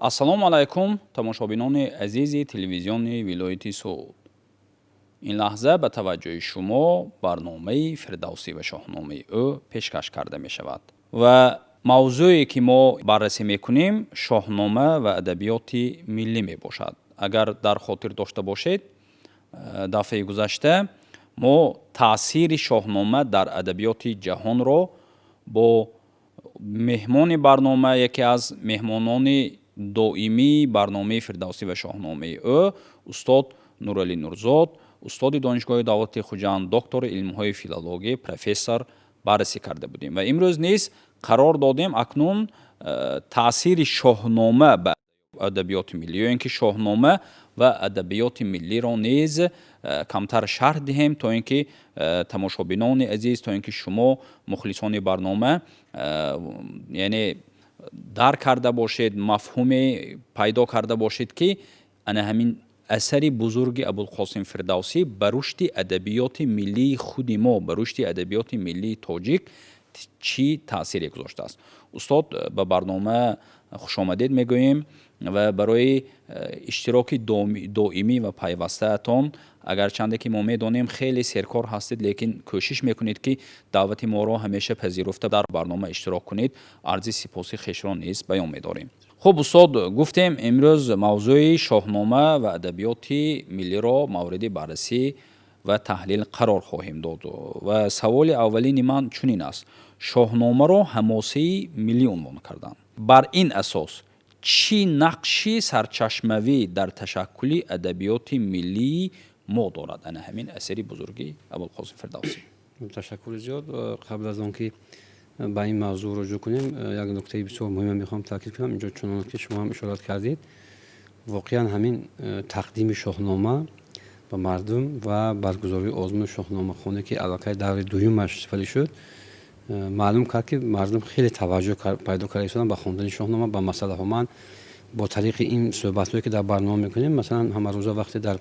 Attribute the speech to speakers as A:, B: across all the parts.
A: ассалому алайкум тамошобинони азизи телевизиони вилояти Суд. ин лаҳза ба таваҷҷӯҳи шумо барномаи фирдавсӣ ва шоҳномаи ӯ пешкаш карда мешавад. Ва мавзӯе ки мо баррасӣ мекунем шоҳнома ва адабиёти миллӣ мебошад. Агар дар хотир дошта бошед, дафъаи гузашта мо таъсири шоҳнома дар адабиёти ҷаҳонро бо меҳмони барнома, яке аз меҳмонони доимии барномаи фирдавсӣ ва шоҳномаи ӯ, устод Нуралӣ Нурзод, устоди донишгоҳи давлати Хуҷанд, доктори илмҳои филология, профессор баррасӣ карда будем. Ва имрӯз низ қарор додем акнун таъсири шоҳнома ба адабиёти миллӣ, ё ин ки шоҳнома ва адабиёти миллиро низ камтар шарҳ диҳем, то ин ки тамошобинони азиз, то ин ки шумо мухлисони барнома яъне дарк карда бошед, мафҳуме пайдо карда бошед ки ана ҳамин асари бузурги Абулқосим Фирдавсӣ ба рушди адабиёти миллии худи мо, ба рушди адабиёти миллии тоҷик чӣ таъсире гузоштааст. Устод, ба барнома хушомадед мегӯем ва барои иштироки доимӣ ва пайвастаатон, агарчанде ки мо медонем хеле серкор ҳастед, лекин кӯшиш мекунед ки даъвати моро ҳамеша пазируфта дар барнома иштирок кунед. Арзи сипоси хешро низ баён медорем. хуб устод, гуфтем имрӯз мавзӯи шоҳнома ва адабиёти миллиро мавриди баррасӣ ва таҳлил қарор хоҳем дод. Ва саволи аввалини ман чунин аст: шоҳномаро ҳамосаи миллӣ унвон карданд. Бар ин асос чӣ нақши сарчашмавӣ дар ташаккули адабиёти миллии мо дорад ана ҳамин асари бузурги Абулқосим Фирдавсӣ?
B: ташаккури зиёд. қабл аз он ки ба ин мавзӯъ руҷӯъ кунем, як нуктаи бисёр муҳимро мехоҳам таъкид кунам. Инҷо чунон ки шумо ҳам ишорат кардед, воқеан ҳамин тақдими шоҳнома ба мардум ва баргузории озмуни шоҳномахонӣ ки аллакай даври дуюмаш сифарӣ шуд, маълум кард ки мардум хеле таваҷҷӯҳ пайдо карда истоданд ба хондани шоҳнома, ба масъалаҳо. Ман бо тариқи ин суҳбатҳое ки дар барнома мекунем, масалан ҳамарӯза вақте дар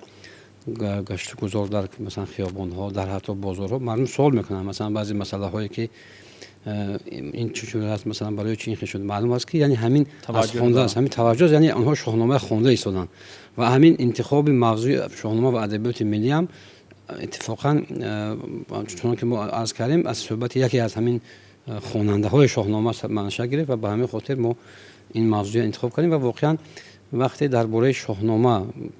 B: гашту гузор дар масалан хиёбонҳо, дар ҳатто бозорҳо мардум суол мекунанд, масалан баъзе масъалаҳое ки ин чӣ шуда аст, масалан барои чӣ ин хел шуд, маълум аст ки яъне ҳамин аз хонда аст, ҳамин таваҷҷӯҳ аст, яъне онҳо шоҳномаи хонда истоданд. Ва ҳамин интихоби мавзӯи шоҳнома ва адабиёти миллӣ ҳам иттифоқан чунон ки мо арз кардем, аз суҳбати яке аз ҳамин хонандаҳои шоҳнома маншаъ гирифт ва ба ҳамин хотир мо ин мавзӯъ интихоб кардем. Ва воқеан вақте дар бораи шоҳнома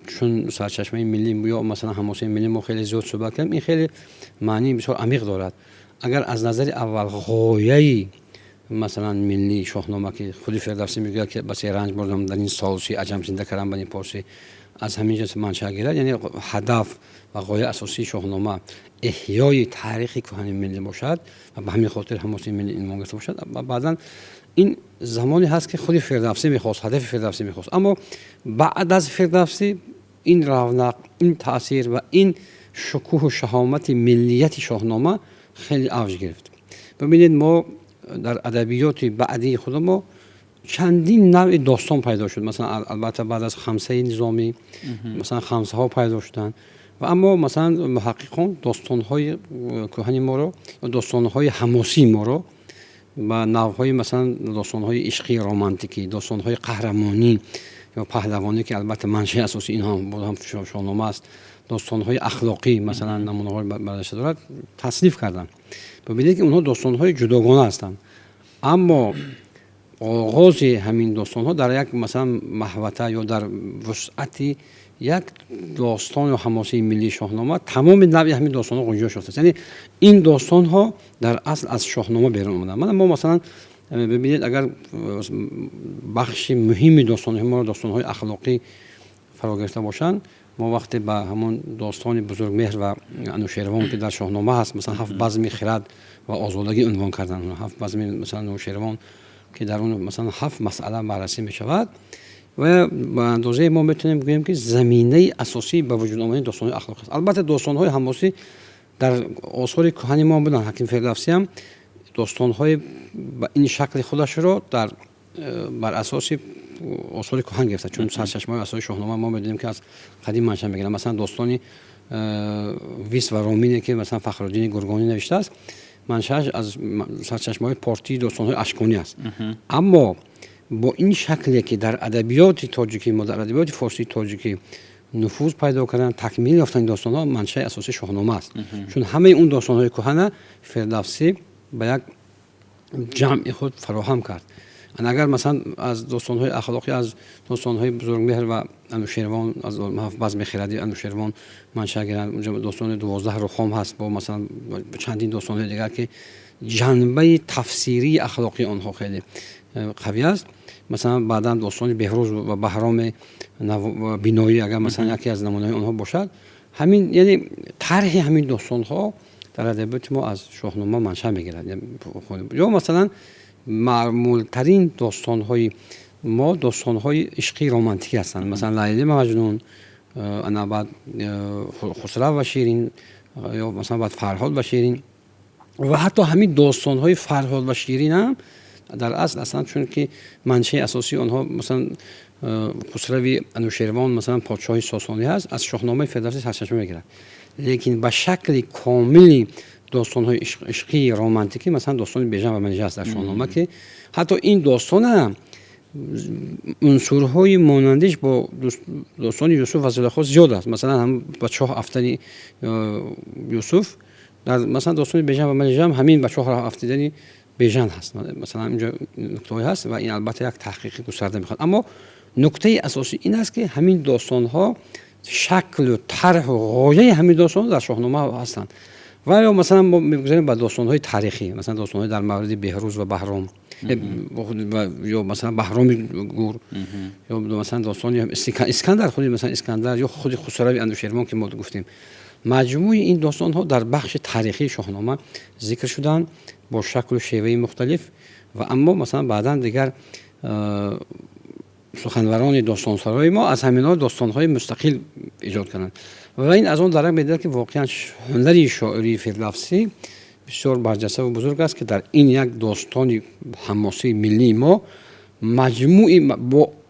B: чун сарчашмаи миллӣ ё масалан ҳамосаи миллӣ мо хеле зиёд суҳбат кардем, ин хеле маънии бисёр амиқ дорад. Агар аз назари аввал ғояи масалан миллии шоҳнома ки худи Фирдавсӣ мегӯяд ки басе ранҷ бурдам дар ин солси аҷам зинда кардам ба ин порси, аз ҳамин ҷо маншаъ гирад, яъне ҳадаф ва ғояи асосии шоҳнома эҳёи таърихи кӯҳани миллӣ бошад ва ба ҳамин хотир ҳамосаи миллӣ инвон гирифта бошад. Баъдан ин замоне ҳаст ки худи Фирдавсӣ мехост, ҳадафи Фирдавсӣ мехост. Аммо баъд аз Фирдавсӣ ин равнақ, ин таъсир ва ин шукӯҳу шаҳомати миллияти шоҳнома хеле авҷ гирифт. Бибинед, мо дар адабиёти баъдии худ мо чандин навъи достон пайдо шуд. Масалан албатта баъд аз хамсаи низомӣ масалан хамсаҳо пайдо шуданд. ва аммо масалан муҳаққиқон достонҳои кӯҳани моро, достонҳои ҳамосии моро ба навъҳои масалан достонҳои ишқи романтикӣ, достонҳои қаҳрамонӣ ё паҳлавонӣ ки албатта маншаи асосии инҳо ҳам шоҳнома аст, достонҳои ахлоқӣ масалан намунаҳои бардошта дорад, тасниф карданд. бибинед ки онҳо достонҳои ҷудогона ҳастанд. аммо оғози ҳамин достонҳо дар як масалан маҳвата ё дар вусъати як достон ё ҳамосаи миллии шоҳнома тамоми навъи ҳамин достонҳо ғунҷош ёфтааст. Яъне ин достонҳо дар асл аз шоҳнома берун омаданд. Мана мо масалан бибинед, агар бахши муҳими достонҳои моро достонҳои ахлоқӣ фаро гирифта бошанд, мо вақте ба ҳамон достони бузургмеҳр ва анӯшервон ки дар шоҳнома ҳаст, масалан ҳафт базми хирад ва озодагӣ унвон карданд, ҳафт базми масалан анӯшервон ки дар он масалан ҳафт масъала баррасӣ мешавад. ва ба андозае мо метавонем гӯем ки заминаи асосии ба вуҷуд омадани достонҳои ахлоқӣ аст. Албатта достонҳои ҳамосӣ дар осори кӯҳани мо буданд. ҳаким Фирдавсӣ ҳам достонҳои ба ин шакли худашро бар асоси осори кӯҳан гирифта, чун сарчашмаи асоси шоҳнома мо медонем ки аз қадим маншаъ мегирад. Масалан достони вис ва ромине ки масалан Фахруддини Гургонӣ навиштааст, маншаъаш аз сарчашмаҳои портии достонҳои ашконӣ аст. Аммо با این شکلی که در ادبیات تاجیکی ما در ادبیات فارسی تاجیکی نفوذ پیدا کردن، تکمیل یافتن این داستان‌ها منشأ اساسی شاهنامه است. چون همه اون داستان‌های کهنه فردوسی به یک جمع خود فراهم کرد. اگر مثلا از داستان‌های اخلاقی، از داستان‌های بزرگمهر و انوشیروان، از بزم خردی انوشیروان منشأ گیرند. اونجا داستان 12 رخام هست با مثلا چندین داستان‌های دیگر که جنبه تفسیری اخلاقی آنها خیلی قوی است. مثلا بعدا داستان بهروز و بهرام بینایی اگر مثلا یکی از نمونه‌های آنها باشد، همین یعنی طرح همین داستان‌ها در ادبیات ما از شاهنامه منشأ می‌گیرد. یا مثلا معمول ترین داستان‌های ما داستان‌های عشقی رمانتیک هستند. مثلا لیلی و مجنون، انا بعد خسرو و شیرین، یا مثلا بعد فرهاد و شیرین. و حتی همین داستان‌های فرهاد و شیرین هم در اصل اصلا چون که منشأ اساسی آنها مثلا خسروی انوشیروان مثلا پادشاه ساسانی هست، از شاهنامه فردوسی سرچشمه می‌گیرد. لیکن به شکل کاملی داستان‌های عشقی رمانتیکی مثلا داستان بیژن و منیژه است در شاهنامه که حتی این داستان هم عنصرهای مانندش با داستان یوسف و زلیخا زیاد است. مثلا هم بچه‌ها افتادن یوسف در مثلا داستان بیژن و منیژه هم همین بچه‌ها افتادن بیژن هست. مثلا اینجا نکته هست و این البته یک تحقیق گسترده میخواد. اما نکته اساسی این است که همین داستان‌ها شکل و طرح و غایه همین داستان در شاهنامه هستند. و یا مثلا ما می‌گذاریم به داستان‌های تاریخی، مثلا داستان‌های در مورد بهروز و بهرام یا مثلا بهرام گور، یا مثلا داستان اسکندر، خود مثلا اسکندر یا خود خسروی انوشیروان که ما گفتیم. مجموع این داستان‌ها در بخش تاریخی شاهنامه ذکر شدن با شکل و شیوه مختلف. و اما مثلا بعداً دیگر سخنوران داستانسرای ما از همینا داستان‌های مستقل ایجاد کردند و این از اون درک می‌دهد که واقعاً هنر شاعری فردوسی بسیار برجسته و بزرگ است که در این یک داستان حماسی ملی ما مجموعی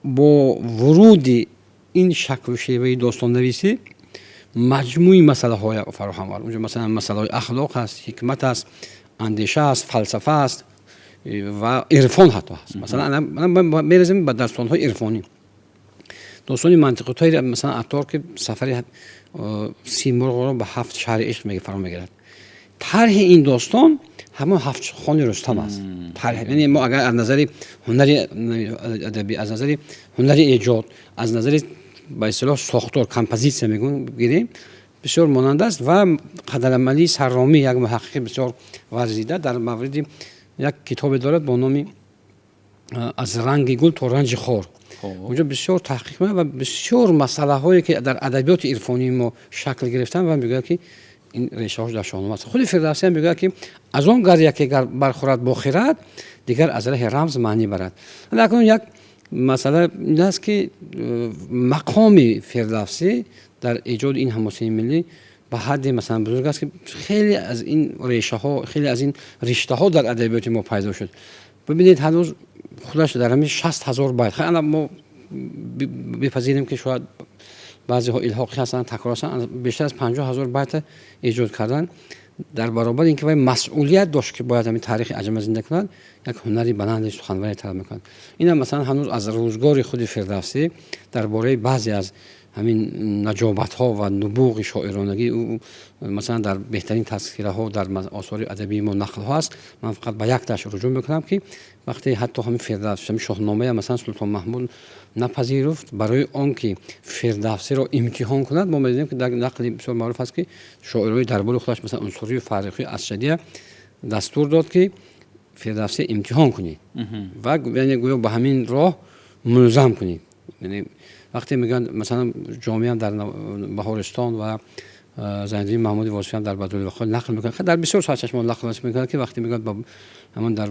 B: با ورود این شکل و شیوه داستان نویسی مجموعی مسئله های فراهم آورد. اونجا مثلا مسئله های اخلاق هست، حکمت است، اندیشه است، فلسفه است و عرفان حتی هست. مثلا من میرسیم به داستان‌های عرفانی، داستان منطقه‌های مثلا عطار که سفر سیمرغ را به 7 شهر عشق میگه فرا میگیرد. طرح این داستان همون 7 خان رستم است. طرح یعنی ما اگر از نظر هنری ادبی، از نظر هنری ایجاد، از نظر به اصطلاح ساختار کمپوزیسیون میگن بگیریم، بسیار مانند است. و قدرعملی سرامی یک محقق بسیار ورزیده در مورد یک کتاب دارد با نام از رنگ گل تا رنج خار. اونجا بسیار تحقیق می‌کنه و بسیار مسئله هایی که در ادبیات عرفانی ما شکل گرفتن و میگه که این ریشه هاش در شاهنامه است. خود فردوسی هم میگه که از اون گریه که برخورد با خرد دیگر از راه رمز معنی برد. لکن یک مسئله این است که مقام فردوسی در ایجاد این حماسه ملی به حد مثلا بزرگ است که خیلی از این ریشه ها، خیلی از این رشته ها در ادبیات ما پیدا شد. ببینید هنوز خودش در همین 60,000 بیت، خیلی ما بپذیریم که شاید بعضی ها الحاقی هستن، تکرار هستن، بیشتر از 50,000 بیت ایجاد کردن. در برابر اینکه باید مسئولیت داشت که باید همین تاریخ عجم زنده کنند، یک هنری بلند سخنوری طلب میکنند. اینا مثلا هنوز از روزگار خود فردوسی درباره بعضی از همین نجابت ها و نبوغ شاعرانگی او مثلا در بهترین تذکره ها در آثار ادبی ما نقل ها است. من فقط به یک تاش رجوع میکنم که وقتی حتی همین فردوسی، همین شاهنامه مثلا سلطان محمود نپذیرفت برای آنکه فردوسی را امتحان کند، ما می‌دونیم که در نقل بسیار معروف است که شاعرای دربار خودش مثلا عنصری و فرخی اسجدی دستور داد که فردوسی امتحان کنید و یعنی گویا به همین راه ملزم کنید. یعنی وقتی میگن مثلا جامعه هم در بهارستان و زندگی محمود واسفیان در بدرالبخل نقل میکنن، در بسیار سرچشمه نقل میکنن که وقتی میگن همون در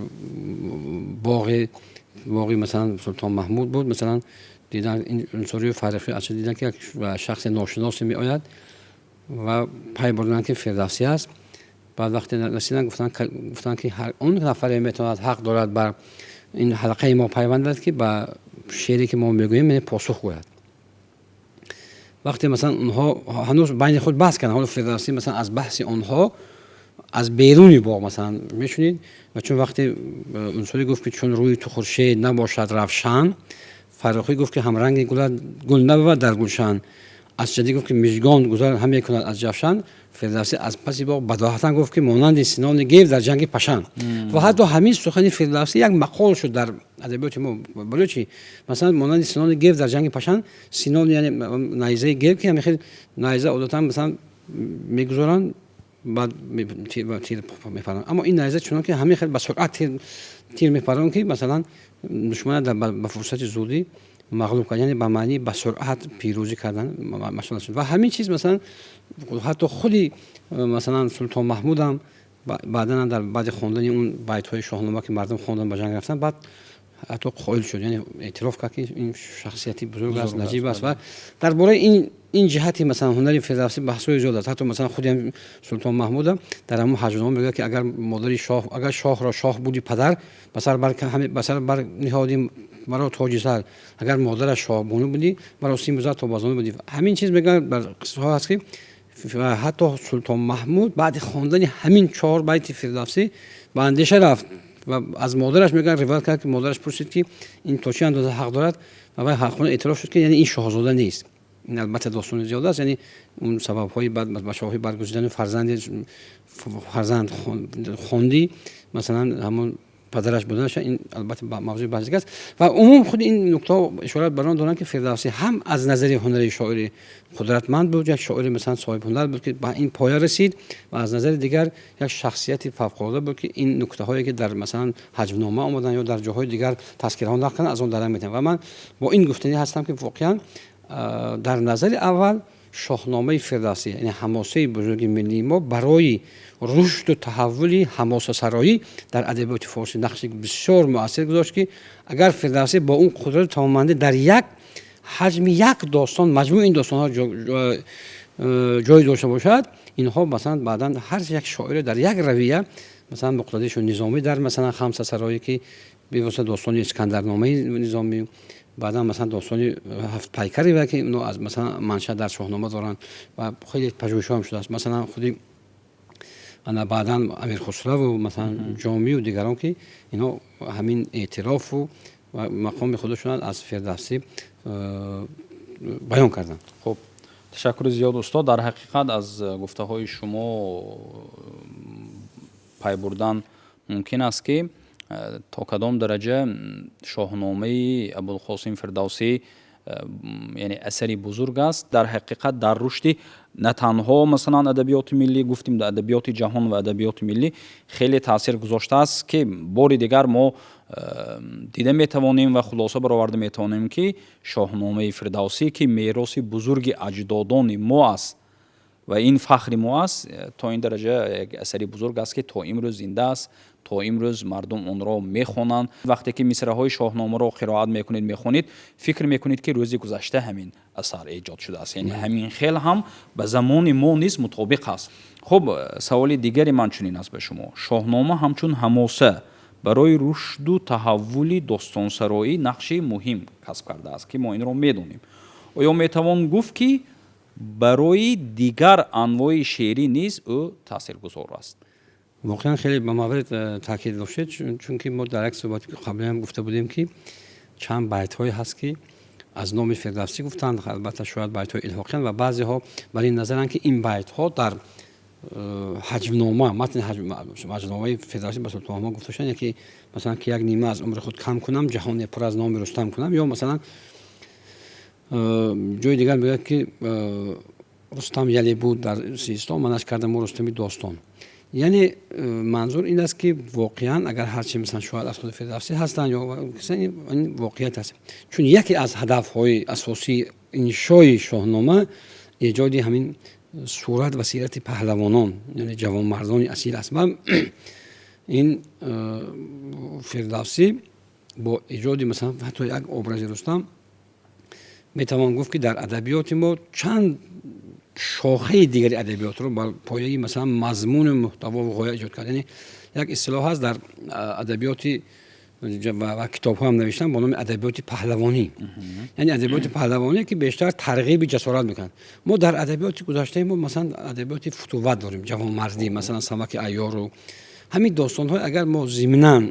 B: باغی مثلا سلطان محمود بود، مثلا دیدن این عنصری و فرخی اصلا دیدن که یک شخص ناشناسی می آید و پی بردن که فردوسی است. بعد وقتی رسیدن گفتن که هر اون نفر میتواند حق دارد بر این حلقه ما پیوندد که با شعری که ما میگوییم من پاسخ گوید. وقتی مثلا اونها هنوز بین خود بحث کردن، حالا فردوسی مثلا از بحث اونها از بیرونی باغ مثلا میشونید و چون وقتی عنصری گفت که چون روی تو خورشید نباشد روشن، فراخی گفت که همرنگ گل نبود در گلشن، از جدی گفت که مژگان گذار همی کند از جفشن، فردوسی از پس باغ بداهتا گفت که مانند سینان گیو در جنگ پشن. و حتی همین سخن فردوسی یک مقال شد در ادبیات ما بلوچی، مثلا مانند سینان گیو در جنگ پشن. سینان یعنی نیزه گیو که همین خیلی نیزه عادتا مثلا میگذارن بعد تیر میپرن، اما این نیزه چون که همین خیلی با سرعت تیر میپرن که مثلا دشمن در به فرصت زودی مغلوب کردن، یعنی به معنی به سرعت پیروزی کردن مشغول شد. و همین چیز مثلا حتی خودی مثلا سلطان محمود هم بعدا در بعد خواندن اون بیت های شاهنامه که مردم خواندن به جنگ رفتن، بعد حتی قائل شد، یعنی اعتراف کرد که این شخصیتی بزرگ است، نجیب است. و درباره این جهتی مثلا هنری فردوسی بحث‌های زیاد است. حتی مثلا خودی هم سلطان محمود هم در همون هجرنامه میگه که اگر مادری شاه، اگر شاه را شاه بودی پدر، بسر بر نهادی مرا تاج سر، اگر مادرش شاه بودی مرا سیم زد تا بازانه بودی. همین چیز میگه در قصه ها هست که حتی سلطان محمود بعد خواندن همین 4 بیت فردوسی به اندیشه رفت و از مادرش میگن روایت کرد که مادرش پرسید که این تا چه اندازه حق دارد و بعد حقونه اعتراف شد که یعنی این شاهزاده نیست. این البته داستان زیاده است، یعنی اون سبب‌های بعد به شاهی برگزیدن فرزند خوندی مثلا همون پدرش بودنش، این البته موضوع بحثی است. و عموم خود این نکته اشاره بران دارن که فردوسی هم از نظر هنری شاعر قدرتمند بود، یک شاعر مثلا صاحب هنر بود که به این پایه رسید، و از نظر دیگر یک شخصیت فوق‌العاده بود که این نکته هایی که در مثلا هجونامه آمدن یا در جاهای دیگر تذکره ها نقل از اون درم میتونن. و من با این گفتنی هستم که واقعا در نظر اول شاهنامه فردوسی یعنی حماسه بزرگ ملی ما برای رشد و تحول حماسه سرایی در ادبیات فارسی نقشی بسیار مؤثر گذاشت که اگر فردوسی با اون قدرت تمام‌مانده در یک حجم یک داستان مجموع این داستان ها جای داشته باشد، اینها مثلا بعداً هر یک شاعر در یک رویه مثلا مقتدیش و نظامی در مثلا خمسه سرایی که به واسطه داستان اسکندرنامه نظامی، بعدا مثلا داستان هفت پیکری و که اینو از مثلا منشأ در شاهنامه دارن و خیلی پژوهش‌ها هم شده است. مثلا خودی انا بعدا امیر خسرو و مثلا جامی و دیگران که اینا همین اعتراف و مقام خودشون از فردوسی بیان کردن.
A: خب تشکر زیاد استاد. در حقیقت از گفته های شما پی بردن ممکن است که تا کدام درجه شاهنامه ابوالقاسم فردوسی یعنی اثری بزرگ است در حقیقت در رشد نه تنها مثلا ادبیات ملی، گفتیم در ادبیات جهان و ادبیات ملی خیلی تاثیر گذاشته است که بار دیگر ما دیده میتوانیم و خلاصه برآورده میتوانیم که شاهنامه فردوسی که میراث بزرگ اجدادان ما است و این فخر ما است، تا این درجه یک اثری بزرگ است که تا امروز زنده است، تا امروز مردم اون را میخوانند. وقتی که مصرع های شاهنامه را قرائت میکنید میخوانید فکر میکنید که روزی گذشته همین اثر ایجاد شده است، یعنی همین خیل هم به زمان ما نیز مطابق است. خب سوال دیگری من چنین است به شما، شاهنامه همچون حماسه برای رشد و تحول داستانسرایی نقش مهم کسب کرده است که ما این را میدونیم. آیا میتوان گفت که برای دیگر انواع شعری نیز او تاثیرگذار است؟
B: واقعا خیلی به مورد تاکید داشتید، چون که ما در یک صحبت قبلی هم گفته بودیم که چند بیت های هست که از نام فردوسی گفتند، البته شاید بیت های الحاقی و بعضی ها بر این نظرند که این بیت ها در هجونامه متن هجونامه فردوسی به سلطان محمود گفته شدند که مثلا که یک نیمه از عمر خود کم کنم جهان پر از نام رستم کنم، یا مثلا جای دیگر میگه که رستم یلی بود در سیستان منش کردم رستمی داستان. یعنی منظور این است که واقعا اگر هرچی مثلا شاید از خود فردوسی هستن یا این واقعیت هست، چون یکی از هدف‌های اساسی انشای شاهنامه ایجاد همین صورت و سیرت پهلوانان یعنی جوانمردان اصیل است. و این فردوسی با ایجاد مثلا حتی یک ابراز رستم میتوان گفت که در ادبیات ما چند شاخه دیگری ادبیات رو بر پایه مثلا مضمون محتوا و غایه ایجاد کرد. یعنی یک اصطلاح هست در ادبیات و کتاب ها هم نوشتن با نام ادبیات پهلوانی. یعنی ادبیات پهلوانی که بیشتر ترغیب جسارت میکنن. ما در ادبیات گذشته ما مثلا ادبیات فتوت داریم، جوانمردی، مثلا سمک عیار و همین داستان ها اگر ما ضمناً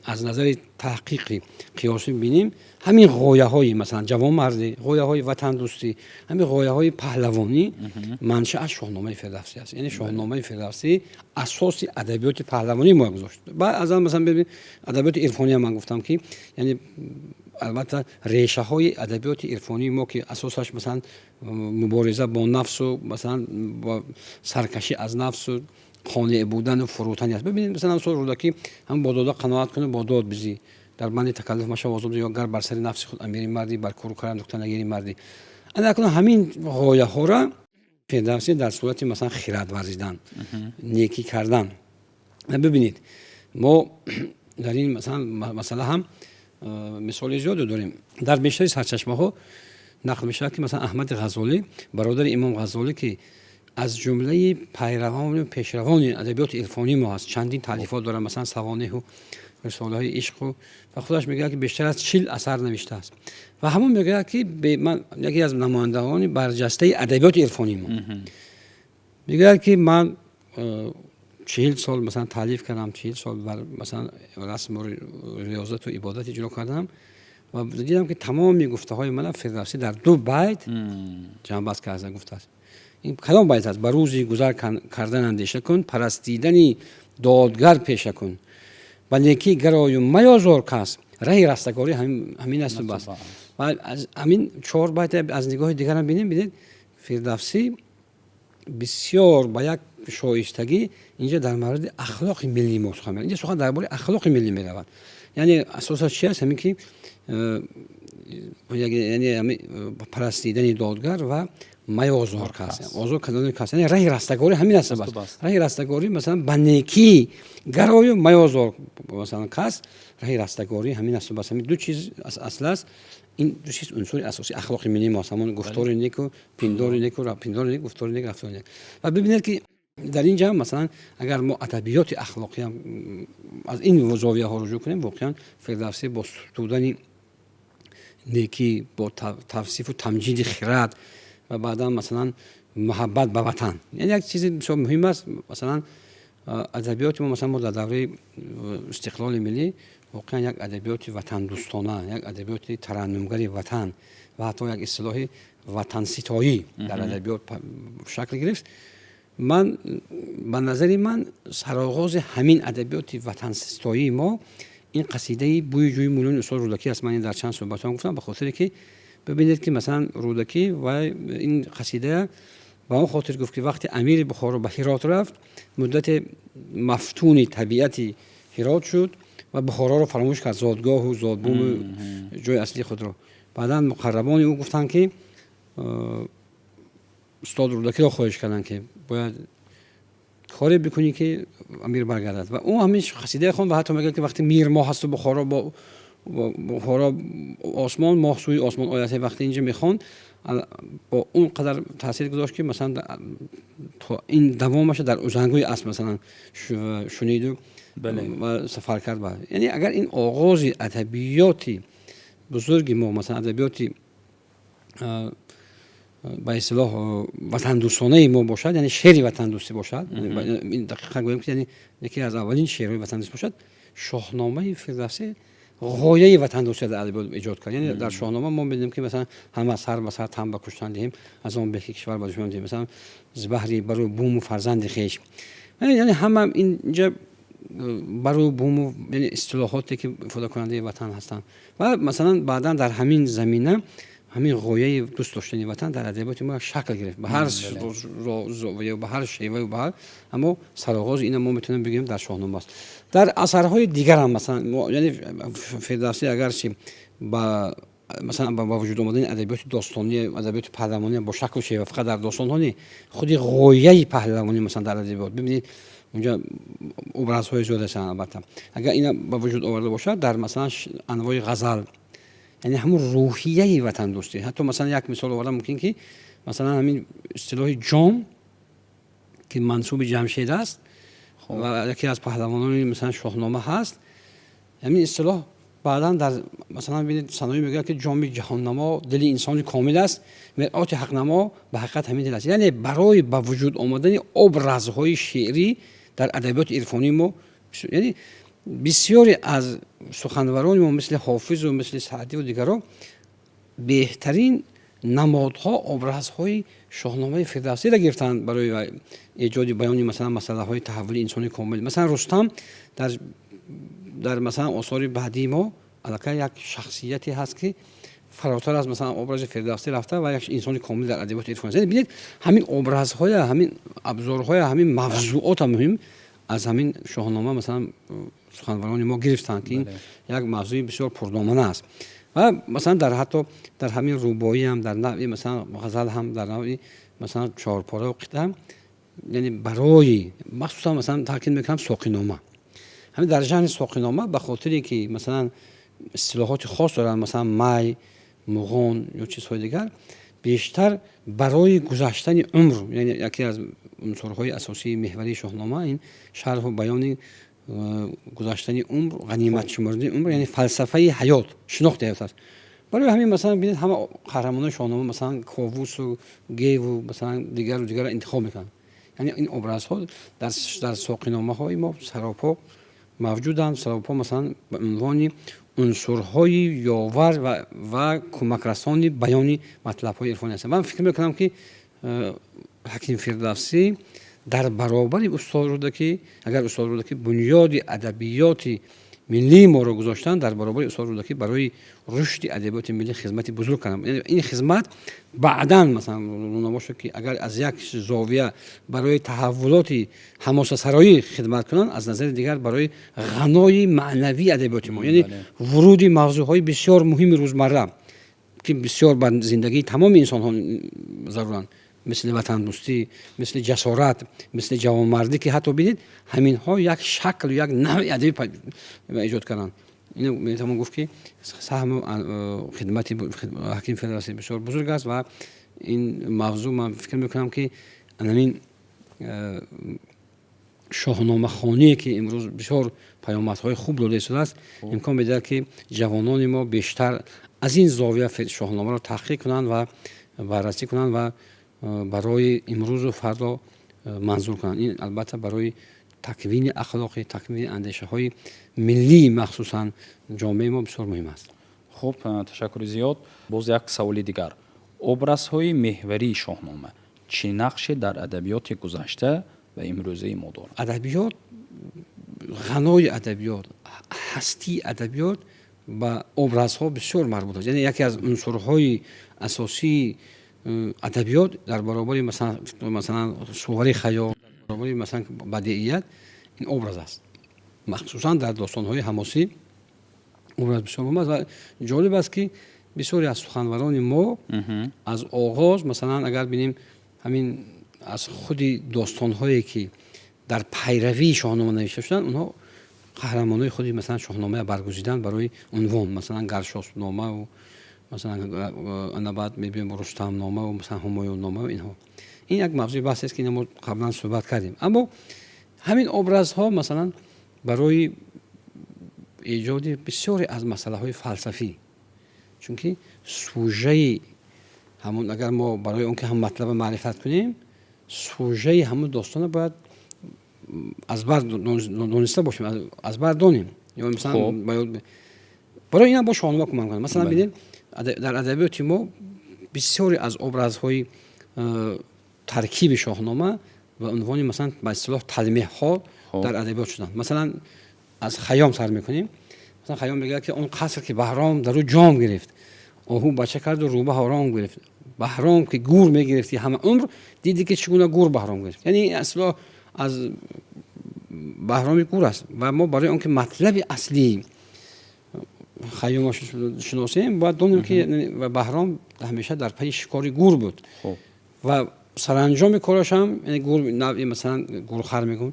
B: از نظر تحقیقی قیاسی ببینیم، همین غایه های مثلا جوانمردی، غایه های وطن دوستی، همین غایه های پهلوانی منشأ از شاهنامه فردوسی است. یعنی شاهنامه فردوسی اساس ادبیات پهلوانی ما گذاشت. بعد از آن مثلا ببین ادبیات عرفانی هم من گفتم که یعنی البته ریشه های ادبیات عرفانی ما که اساسش مثلا مبارزه با نفس و مثلا با سرکشی از نفس و خانه بودن و فروتنی است. ببینید مثلا سر رودکی هم با دادا قناعت کنه، با داد بزی در بند تکلف مشه وازم یا گر بر سر نفس خود امیری مردی، بر کور کرم دکتر نگیری مردی. انا کنه همین غایه ها را فردوسی در صورت مثلا خرد ورزیدن، نیکی کردن. ببینید ما در این مثلا هم مثال زیاد داریم. در بیشتر سرچشمه ها نقل میشه که مثلا احمد غزالی برادر امام غزالی که از جمله پیروان و پیشروان ادبیات عرفانی ما هست، چندین تالیفات داره، مثلا سوانح و رساله های عشق و خودش میگه که بیشتر از 40 اثر نوشته است و همون میگه که من یکی از نمایندگان برجسته ادبیات عرفانی ما میگه که من 40 سال مثلا تالیف کردم، 40 سال مثلا رسم و ریاضت و عبادت اجرا کردم و دیدم که تمام گفته های من فردوسی در 2 بیت جمع بست کرده گفته است. این کدام بیت است؟ بر روزی گذر کردن اندیشه کن، پرستیدنی دادگر پیشه کن، و نیکی گرای و میازار کس، راه رستگاری همین است و بس. و از همین 4 بیت از نگاه دیگر هم ببینید فردوسی بسیار با یک شایستگی اینجا در مورد اخلاق ملی ما سخن میگه. اینجا سخن درباره اخلاق ملی میرود. یعنی اساسش چی است؟ همین که یعنی پرستیدن دادگر و میازار کس، آزار کردن کس، یعنی راه رستگاری همین است بس. راه رستگاری مثلا بنیکی گرای و میازار مثلا کس، راه رستگاری همین است بس. همین دو چیز اصل است. این دو چیز عنصر اساسی اخلاق ملی ما همون گفتار نیک و پندار نیک و پندار نیک، گفتار نیک، رفتار نیک. و ببینید که در اینجا مثلا اگر ما ادبیات اخلاقی هم از این زاویه ها رجوع کنیم، واقعا فردوسی با ستودن نیکی، با توصیف و تمجید خرد و بعدا مثلا محبت به وطن، یعنی یک چیز بسیار مهم است. مثلا ادبیات ما مثلا در دوره استقلال ملی واقعا یک ادبیات وطن دوستانه، یک ادبیات ترنمگری وطن و حتی یک اصطلاح وطن ستایی در ادبیات شکل گرفت. من به نظر من سرآغاز همین ادبیات وطن ستایی ما این قصیده بوی جوی مولون استاد رودکی است. من در چند صحبتام گفتم به خاطر که ببینید که مثلا رودکی و این قصیده با اون خاطر گفت که وقتی امیر بخارا به هرات رفت، مدت مفتون طبیعتی هرات شد و بخارا رو فراموش کرد، زادگاه و زادبوم جای اصلی خود رو. بعدا مقربان او گفتن که استاد رودکی را خواهش کردن که باید کاری بکنی که امیر برگردد و اون همیشه قصیده خوند و حتی میگه که وقتی میر ماه هست و بخارا با بخارا آسمان ماه سوی آسمان آیت وقتی اینجا میخوان با اون قدر تاثیر گذاشت که مثلا این دوامش در اوزنگوی اسب مثلا شنید و سفر کرد. بعد یعنی اگر این آغاز ادبیاتی بزرگی ما مثلا ادبیاتی به اصطلاح وطن دوستانه ما باشد، یعنی شعر وطن دوستی باشد، این دقیقاً گویم که یعنی یکی از اولین شعرهای وطن دوستی باشد، شاهنامه فردوسی غایه وطن دوستی در ادبیات ایجاد کرد. یعنی در شاهنامه ما می‌بینیم که مثلا هم از سر بسر تن به کشتن دهیم، از آن به کشور به دشمن دهیم، مثلا زبهری برو بوم و فرزند خویش، یعنی هم اینجا برو بوم یعنی اصطلاحاتی که فدا کننده وطن هستند. و مثلا بعدا در همین زمینه همین غایه دوست داشتنی وطن در ادبیات ما شکل گرفت به هر زاویه و به هر شیوه و به هر، اما سرآغاز این ما میتونیم بگیم در شاهنامه است. در اثرهای دیگر هم مثلا یعنی فردوسی اگرچه با مثلا با وجود آمدن ادبیات داستانی، ادبیات پهلوانی با شکل و شیوه فقط در داستان ها نیست، خودی غایه پهلوانی مثلا در ادبیات ببینید اونجا ابرازهای زیاد هستن. البته اگر اینا با وجود آورده باشد در مثلا انواع غزل، یعنی همون روحیه وطن دوستی. حتی مثلا یک مثال آوردم ممکن که مثلا همین اصطلاح جام که منسوب جمشید است و یکی از پهلوانان مثلا شاهنامه هست، همین اصطلاح بعدا در مثلا ببینید صنایع میگه که جام جهان نما دل انسان کامل است، مرآت حق نما به حقیقت همین دل است. یعنی برای به وجود آمدن ابرازهای شعری در ادبیات عرفانی ما، یعنی بسیاری از سخنوران ما مثل حافظ و مثل سعدی و دیگران بهترین نمادها ابرازهای شاهنامه فردوسی را گرفتند برای ایجاد بیان مثلا مسئله های تحول انسانی کامل. مثلا رستم در مثلا آثار بعدی ما علاقه یک شخصیتی هست که فراتر از مثلا ابراز فردوسی رفته و یک انسان کامل در ادبیات عرفانی. یعنی ببینید همین ابرازهای، همین ابزارهای، همین موضوعات مهم از همین شاهنامه مثلا سخنوران ما گرفتند که این یک موضوع بسیار پردامنه است. و مثلا در حتی در همین روبایی هم، در نوع مثلا غزل هم، در نوع مثلا چهارپاره و قطعه هم، یعنی برای مخصوصا مثلا تاکید میکنم ساقینامه، همین در ژانر ساقینامه به خاطر اینکه مثلا اصطلاحات خاص دارن، مثلا می، مغان یا چیزهای دیگر، بیشتر برای گذشتن عمر، یعنی یکی از عنصرهای اساسی محوری شاهنامه این شرح و بیان گذشتن عمر، غنیمت شمردن عمر، یعنی فلسفه حیات، شناخت حیات است. برای همین مثلا ببینید همه قهرمانان شاهنامه مثلا کاووس و گیو و مثلا دیگر انتخاب میکنن. یعنی این ابرازها در ساقینامه های ما سراپا موجودند، سراپا مثلا به عنوان عنصرهای یاور و کمک رسان بیان مطلب های عرفانی هستند. من فکر میکنم که حکیم فردوسی در برابر استاد رودکی، اگر استاد رودکی بنیاد ادبیات ملی ما رو گذاشتن، در برابر استاد رودکی برای رشد ادبیات ملی خدمت بزرگ کردن. یعنی این خدمت بعداً مثلا رونما شد که اگر از یک زاویه برای تحولات حماسه سرایی خدمت کنن، از نظر دیگر برای غنای معنوی ادبیات ما، یعنی ورود موضوعهای بسیار مهم روزمره که بسیار بر زندگی تمام انسان ها ضرورن، مثل وطن دوستی، مثل جسارت، مثل جوانمردی، که حتی ببینید همین ها یک شکل و یک نوع ادبی ایجاد کردن. اینو میتونم گفت که سهم خدمت حکیم فردوسی بسیار بزرگ است و این موضوع من فکر میکنم که همین شاهنامه خوانی که امروز بسیار پیامدهای خوب داده شده است، امکان میده که جوانان ما بیشتر از این زاویه شاهنامه را تحقیق کنند و بررسی کنند و برای امروز و فردا منظور کنند. این البته برای تکوین اخلاقی، تکوین اندیشه های ملی مخصوصا جامعه ما بسیار مهم است.
A: خب تشکر زیاد. باز یک سوال دیگر، ابرازهای محوری شاهنامه چه نقشی در ادبیات گذشته و امروزه ما دارد؟
B: ادبیات، غنای ادبیات، هستی ادبیات با ابرازها بسیار مربوط است. یعنی یکی از عنصرهای اساسی ادبیات در برابر مثلا صور خیال، در برابر مثلا بدیعیت، این ابراز است. مخصوصا در داستان‌های حماسی ابراز بسیار مهم است و جالب است که بسیاری از سخنوران ما از آغاز مثلا اگر ببینیم همین از خود داستان‌هایی که در پیروی شاهنامه نوشته شدن، اونها قهرمانای خودی مثلا شاهنامه برگزیدن برای عنوان، مثلا گرشاسب نامه و مثلا انا بعد میبینیم رستم نامه و مثلا همایون نامه و اینها. این یک موضوع بحث است که ما قبلا صحبت کردیم. اما همین ابرازها مثلا برای ایجاد بسیاری از مسئله های فلسفی، چون که سوژه همون، اگر ما برای اون که هم مطلب معرفت کنیم، سوژه همون داستان باید از بر دونسته باشیم، از بر دانیم، یا مثلا برای این با شاهنامه کمک کنیم. مثلا ببینید در ادبیات ما بسیاری از ابرازهای ترکیب شاهنامه و عنوان مثلا به اصطلاح تلمیح ها در ادبیات شدن. مثلا از خیام سر میکنیم. مثلا خیام میگه که اون قصر که بهرام در او جام گرفت، آهو بچه کرد و روبه آرام گرفت. بهرام که گور میگرفتی همه عمر، دیدی که چگونه گور بهرام گرفت. یعنی اصلا از بهرام گور است و ما برای اون که مطلب اصلی خیام شناسیم باید دونیم که بهرام همیشه در پی شکار گور بود و سرانجام کارش هم، یعنی گور مثلا گورخر میگن،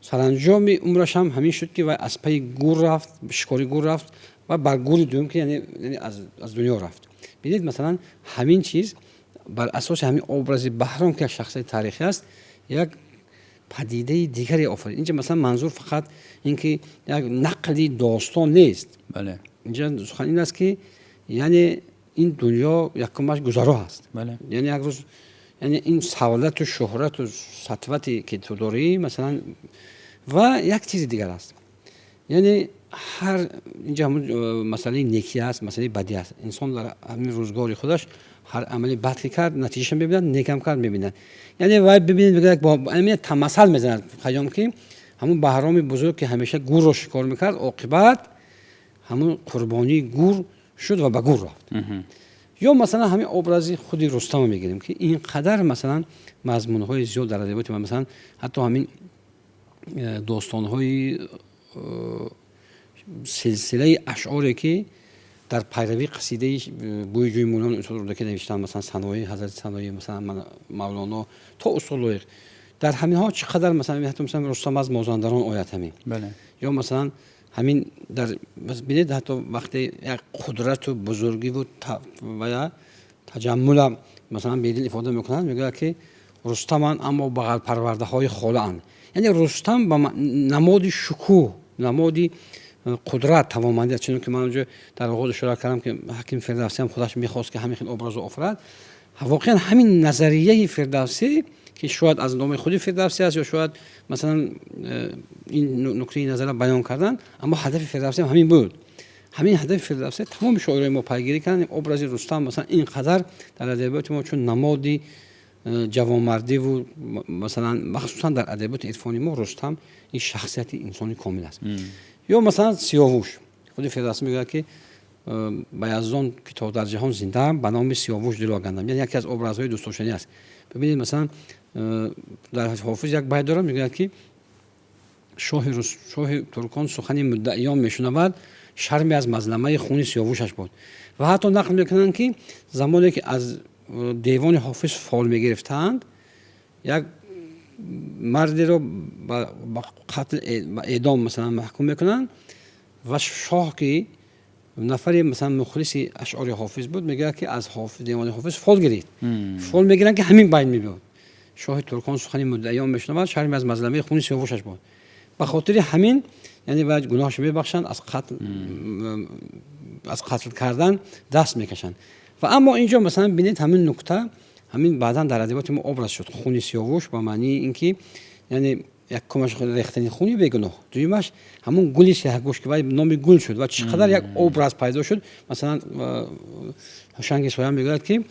B: سرانجام عمرش هم همین شد که از پی گور رفت، شکاری گور رفت و بر گور دوم که یعنی از دنیا رفت. ببینید مثلا همین چیز بر اساس همین ابراز بهرام که شخصیت تاریخی است، یک پدیده دیگری آفرید. اینجا مثلا منظور فقط اینکه یک نقلی داستان نیست،
A: بله،
B: اینجا سخن این است که یعنی این دنیا یکمش گذرا هست.
A: بله.
B: یعنی یک روز یعنی این سعادت و شهرت و سطوتی که تو داری مثلا و یک چیز دیگر است. یعنی هر اینجا همون مسئله نیکی است، مسئله بدی است. انسان در همین روزگار خودش هر عملی بد که کرد نتیجهش میبینن، نیکم کرد میبینن. یعنی باید ببینید بگه با همین تمثال میزنن خیام که همون بهرام بزرگ که همیشه گور رو شکار میکرد عاقبت همون قربانی گور شد و به گور رفت. یا مثلا همین ابرازی خودی رستم رو میگیریم که اینقدر مثلا مضمون‌های زیاد در ادبیات مثلا حتی همین داستان‌های سلسله اشعاری که در پیروی قصیده بوی جوی مولان اصول که نوشتن مثلا ثنایی حضرت ثنایی مثلا مولانا تا اصول در همین ها چقدر مثلا حتی مثلا رستم از مازندران آیت همین
A: بله.
B: یا مثلا همین در ببینید حتی وقتی یک قدرت و بزرگی و یا تجمل مثلا بیدل ifade میکنن میگه که رستم اما بغل پرورده های خاله ان. یعنی رستم با نماد شکوه، نماد قدرت، توانمندی، چون که من اونجا در واقع اشاره کردم که حکیم فردوسی هم خودش میخواست که همین ابراز آفرد. واقعا همین نظریه فردوسی که شاید از نام خودی فردوسی است یا شاید مثلا این نکته نظر بیان کردن، اما هدف فردوسی هم همین بود. همین هدف فردوسی تمام شاعرای ما پیگیری کردن. ابراز رستم مثلا اینقدر در ادبیات ما چون نمادی جوانمردی و مثلا مخصوصا در ادبیات عرفانی ما رستم این شخصیت انسانی کامل است. یا مثلا سیاوش خود فردوسی میگه که بیازان که تا در جهان زنده ام به نام سیاوش دل آگندم. یعنی یکی از ابرازهای دوست داشتنی است. ببینید مثلا در حافظ یک بیت داره میگه که شاه ترکان سخن مدعیان میشنود شرمی از مظلمه خون سیاوشش بود. و حتی نقل میکنن که زمانی که از دیوان حافظ فال میگرفتند یک مردی رو با قتل اعدام مثلا محکوم میکنن و شاه که نفری مثلا مخلص اشعار حافظ بود میگه که از حافظ دیوان حافظ فال گرفت. فال میگیرن که همین بیان میگه شاه ترکان سخن مدعیان میشنود شرم از مظلمه خون سیاوشش بود. به خاطر همین یعنی باید گناهش میبخشن، از قتل کردن دست میکشن. و اما اینجا مثلا ببینید همین نکته همین بعداً در ادبیات ما ابراز شد. خون سیاوش با معنی اینکه یعنی یک کمش ریختن خونی به گناه، دویمش همون گلی سیاهگوش که نام گل شد و چقدر یک ابراز پیدا شد. مثلا هوشنگ سویان میگه که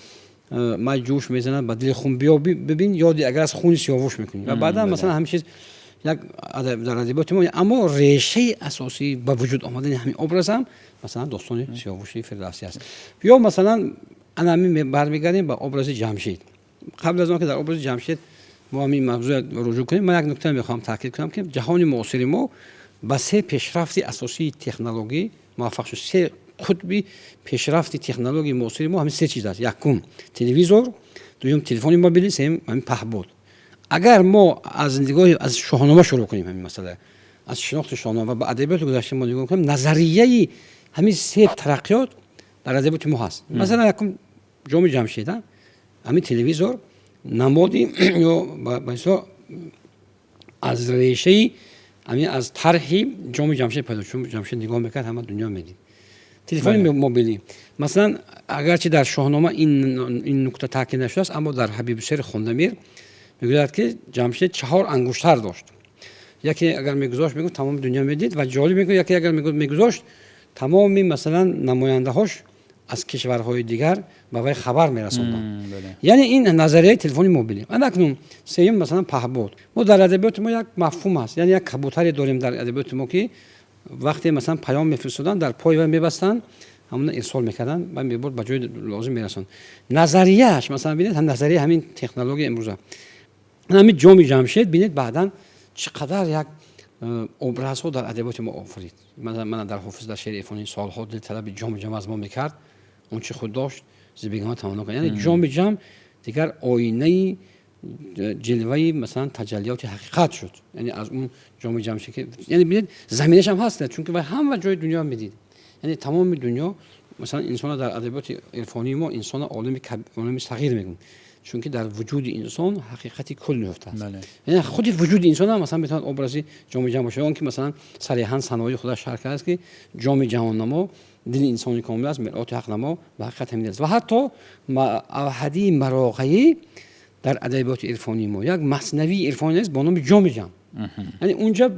B: ما جوش میزنه به دل خون بیا ببین یادی اگر از خون سیاوش میکنی و بعدا مثلا همین چیز یک در ادبیات ما اما ریشه اساسی به وجود آمدن همین ابراز هم مثلا داستان سیاوشی فردوسی است. یا مثلا همین برمیگردیم به ابراز جمشید. قبل از آن که در ابراز جمشید ما همین موضوع رجوع کنیم، من یک نکته میخوام تاکید کنم که جهان معاصر ما با سه پیشرفت اساسی تکنولوژی موفق شد. سه قطبی پیشرفت تکنولوژی معاصر ما همین سه چیز است. یکم تلویزیون، دوم تلفن موبیل، سوم همین پهباد. اگر ما از نگاه از شاهنامه شروع کنیم همین مسئله از شناخت شاهنامه و به ادبیات گذشته ما نگاه کنیم، نظریه همین سه ترقیات در ادبیات ما هست. مثلا یکم جام جمشید همین تلویزیون نمادی یا مثلا از ریشه همین از طرح جام جمشید پیدا شد. جمشید نگاه میکرد همه دنیا میدید. تلفن موبیلی مثلا اگرچه در شاهنامه این نکته تاکید نشده است، اما در حبیب سیر خوندمیر میگوید که جمشید 4 انگشتر داشت. یکی اگر میگذاشت میگه تمام دنیا میدید و جالب میگه یکی اگر میگذاشت تمام مثلا نماینده هاش از کشورهای دیگر به وی خبر میرسوندن. یعنی این نظریه تلفن موبیلی. اکنون سوم مثلا پهباد. ما در ادبیات ما یک مفهوم است، یعنی یک کبوتری داریم در ادبیات ما که وقتی مثلا پیام میفرستادن در پای و میبستن همون ارسال میکردن و میبرد به جای لازم میرسوند. نظریه‌اش مثلا ببینید هم نظریه همین تکنولوژی امروزه همین جام جمشید ببینید بعداً چقدر یک ابرازها در ادبیات ما آفرید. مثلا من در حافظ در شعر عرفانی سالها دل طلب جام از ما میکرد، اون چه خود داشت زیبایی تمام کرد. یعنی جام دیگر آینه جلوه مثلا تجلیات حقیقت شد. یعنی از اون جام جمشید که یعنی ببینید زمینش هم هست چون که همه جای دنیا میدید. یعنی تمام دنیا مثلا انسان در ادبیات عرفانی ما انسان عالم صغیر میگن. چون که در وجود انسان حقیقت کل نهفته است.
A: بله.
B: یعنی خود وجود انسان هم مثلا بتواند ابرازی جام جهان باشه. اون که مثلا صریحا صنایع خودش شرح کرده است که جام جهان نما دل انسانی کامل است، مرآت حق نما و حقیقت همین است. و حتی اوحدی مراغی در ادبیات عرفانی ما یک مثنوی عرفانی است با نام جام جهان. یعنی اونجا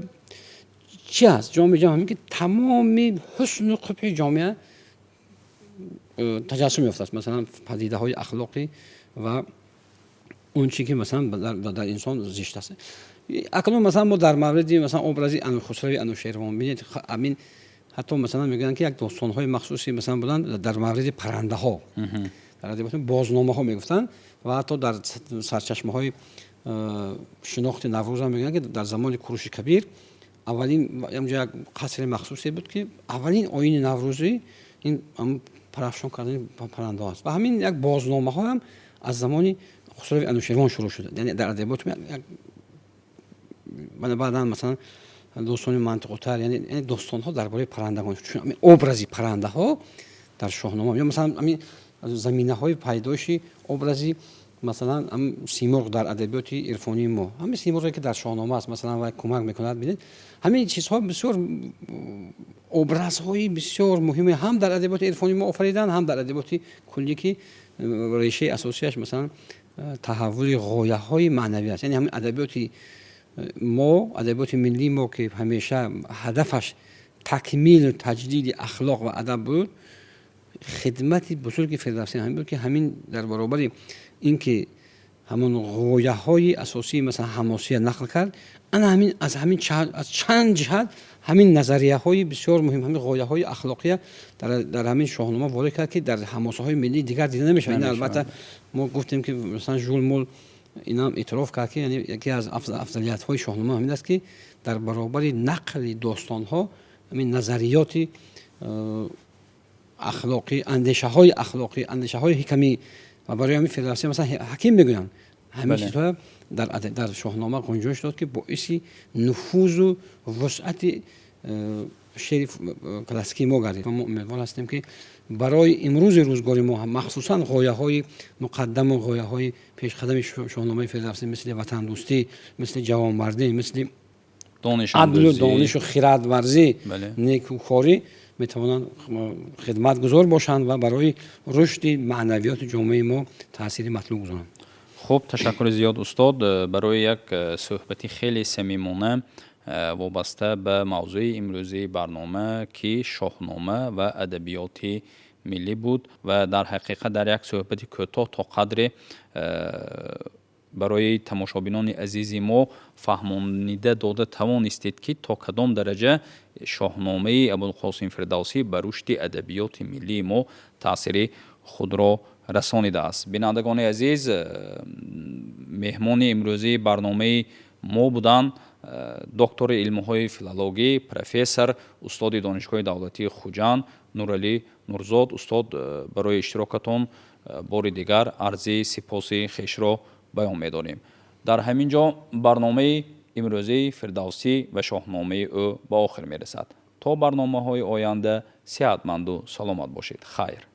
B: چی است؟ جام جهان همین که تمام حسن و قبح جامعه تجسم یافته است، مثلا پدیده های اخلاقی و اون چیزی که مثلا در انسان زشت است. اکنون مثلا ما در مورد مثلا ابرازی انوخسروی انوشیروان ببینید، همین حتی مثلا میگن که یک داستان های مخصوصی مثلا بودن در مورد پرنده ها، در ادبیات بازنامه ها میگفتن و حتی در سرچشمه های شناخت نوروز هم میگن که در زمان کوروش کبیر اولین یک قصر مخصوصی بود که اولین آیین نوروزی این پرافشان کردن پرنده است و همین یک بازنامه ها هم از زمان خسرو انوشیروان شروع شده. یعنی در ادبیات بعدا مثلا داستان منطقه تر، یعنی داستان ها درباره پرندگان، چون همین ابرازی پرنده ها در شاهنامه یا مثلا همین زمینه های پیدایشی ابرازی مثلا سیمرغ در ادبیات عرفانی ما، همین سیمرغی که در شاهنامه است مثلا و کمک میکند. ببینید همین چیزها بسیار ابرازهای بسیار مهمه هم در ادبیات عرفانی ما آفریدن، هم در ادبیات کلی که ریشه اساسیش مثلا تحول غایه های معنوی است. یعنی همین ادبیات ما، ادبیات ملی ما که همیشه هدفش تکمیل و تجدید اخلاق و ادب بود، خدمت بزرگ فردوسی همین بود که همین در برابر اینکه همون غایه های اساسی مثلا حماسیت نقل کرد، انا همین از چند جهت همین نظریه های بسیار مهم، همین غایه های اخلاقی در همین شاهنامه وارد کرد که در حماسه های ملی دیگر دیده نمیشه. این البته ما گفتیم که مثلا ژول مول اینا اعتراف کرد که یعنی یکی از افضلیت های شاهنامه همین است که در برابر نقل داستان ها همین نظریات اخلاقی، اندیشه های حکمی و برای همین فردوسی مثلا حکیم میگویند همین چیزها در شاهنامه گنجایش داد که باعث نفوذ و وسعت شعر کلاسیکی ما گردید. ما امیدوار هستیم که برای امروز روزگار ما مخصوصا غایه های مقدم و غایه های پیش قدم شاهنامه فردوسی مثل وطن دوستی، مثل جوانمردی، مثل عدل و دانش و خرد ورزی، نیکوکاری میتوانند خدمت گذار باشند و برای رشد معنویات جامعه ما تأثیر مطلوب گذارند.
A: خب تشکر زیاد استاد برای یک صحبتی خیلی صمیمانه وابسته به موضوع امروزی برنامه که شاهنامه و ادبیات ملی بود و در حقیقت در یک صحبت کوتاه تا قدر برای تماشابینان عزیز ما فهمانیده داده توانستید که تا کدام درجه شاهنامه ابوالقاسم فردوسی بر رشد ادبیات ملی ما تاثیر خود را رسانیده است. بینندگان عزیز، مهمان امروزی برنامه ما بودند دکتر علم‌های فیلولوژی پروفسور استاد دانشگاه دولتی خوجند نورعلی نورزاد. استاد برای اشتراکتان بار دیگر عرض سپاس خویش را بیان می‌داریم. در همین جا برنامه امروزی فردوسی و شاهنامه او به آخر می‌رسد. تا برنامه‌های آینده صحتمند و سلامت باشید. خیر.